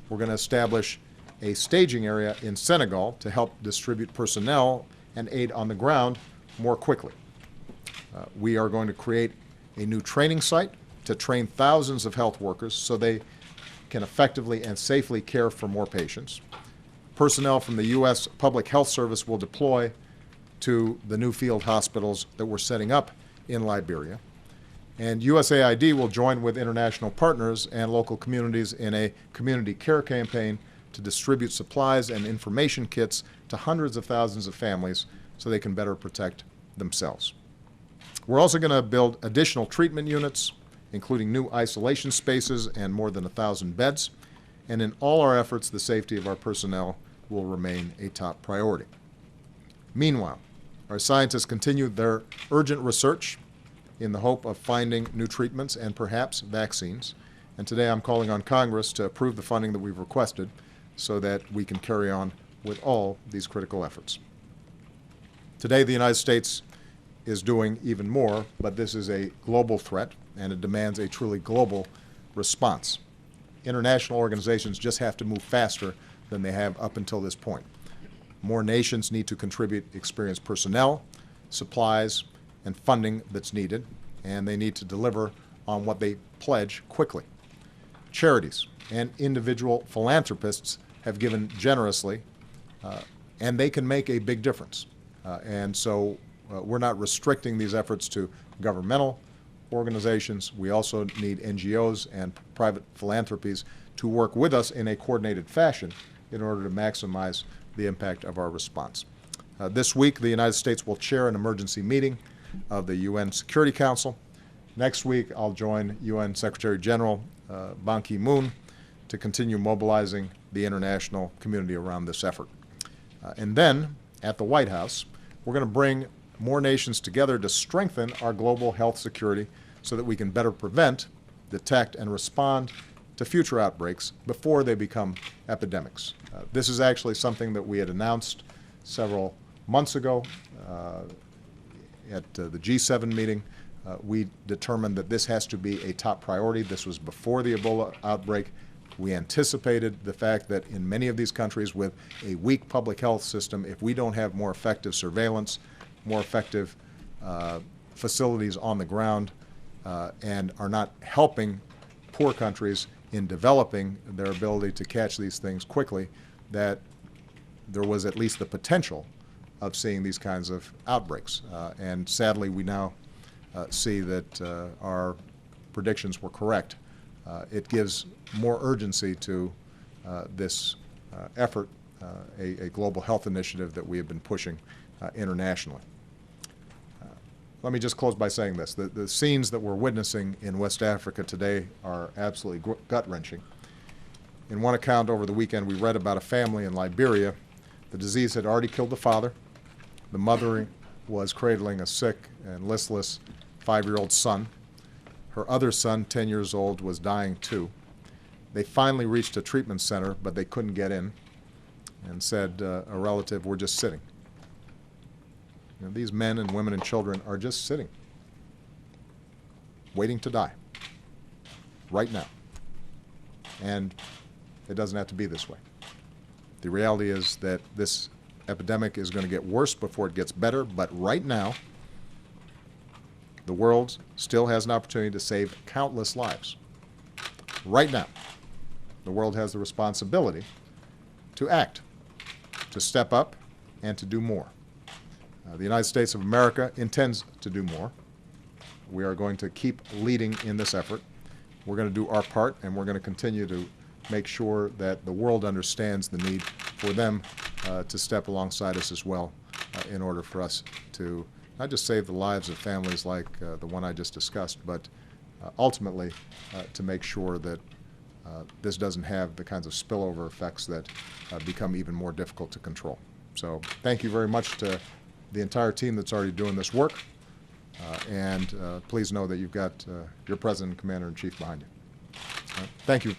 We're going to establish a staging area in Senegal to help distribute personnel and aid on the ground more quickly. We are going to create a new training site to train thousands of health workers so they can effectively and safely care for more patients. Personnel from the U.S. Public Health Service will deploy to the new field hospitals that we're setting up in Liberia. And USAID will join with international partners and local communities in a community care campaign to distribute supplies and information kits to hundreds of thousands of families so they can better protect themselves. We're also going to build additional treatment units, including new isolation spaces and more than 1,000 beds. And in all our efforts, the safety of our personnel will remain a top priority. Meanwhile, our scientists continue their urgent research in the hope of finding new treatments and perhaps vaccines. And today I'm calling on Congress to approve the funding that we've requested so that we can carry on with all these critical efforts. Today, the United States is doing even more, but this is a global threat, and it demands a truly global response. International organizations just have to move faster than they have up until this point. More nations need to contribute experienced personnel, supplies, and funding that's needed, and they need to deliver on what they pledge quickly. Charities and individual philanthropists have given generously, and they can make a big difference. And so we're not restricting these efforts to governmental organizations. We also need NGOs and private philanthropies to work with us in a coordinated fashion in order to maximize the impact of our response. This week, the United States will chair an emergency meeting of the UN Security Council. Next week, I'll join UN Secretary General Ban Ki-moon to continue mobilizing the international community around this effort. And then, at the White House, we're going to bring more nations together to strengthen our global health security so that we can better prevent, detect, and respond to future outbreaks before they become epidemics. This is actually something that we had announced several months ago at the G7 meeting. We determined that this has to be a top priority. This was before the Ebola outbreak. We anticipated the fact that in many of these countries with a weak public health system, if we don't have more effective surveillance, more effective facilities on the ground, and are not helping poor countries in developing their ability to catch these things quickly, that there was at least the potential of seeing these kinds of outbreaks. And sadly, we now see that our predictions were correct. It gives more urgency to this effort, a global health initiative that we have been pushing internationally. Let me just close by saying this. The scenes that we're witnessing in West Africa today are absolutely gut-wrenching. In one account over the weekend, we read about a family in Liberia. The disease had already killed the father. The mother was cradling a sick and listless 5-year-old son. Her other son, 10 years old, was dying too. They finally reached a treatment center, but they couldn't get in, and said, a relative, "We're just sitting." You know, these men and women and children are just sitting, waiting to die, right now. And it doesn't have to be this way. The reality is that this epidemic is going to get worse before it gets better, but right now, the world still has an opportunity to save countless lives. Right now, the world has the responsibility to act, to step up, and to do more. The United States of America intends to do more. We are going to keep leading in this effort. We're going to do our part, and we're going to continue to make sure that the world understands the need for them to step alongside us as well in order for us to not just save the lives of families like the one I just discussed, but ultimately to make sure that this doesn't have the kinds of spillover effects that become even more difficult to control. So thank you very much to the entire team that's already doing this work, and please know that you've got your President and Commander-in-Chief behind you. Thank you.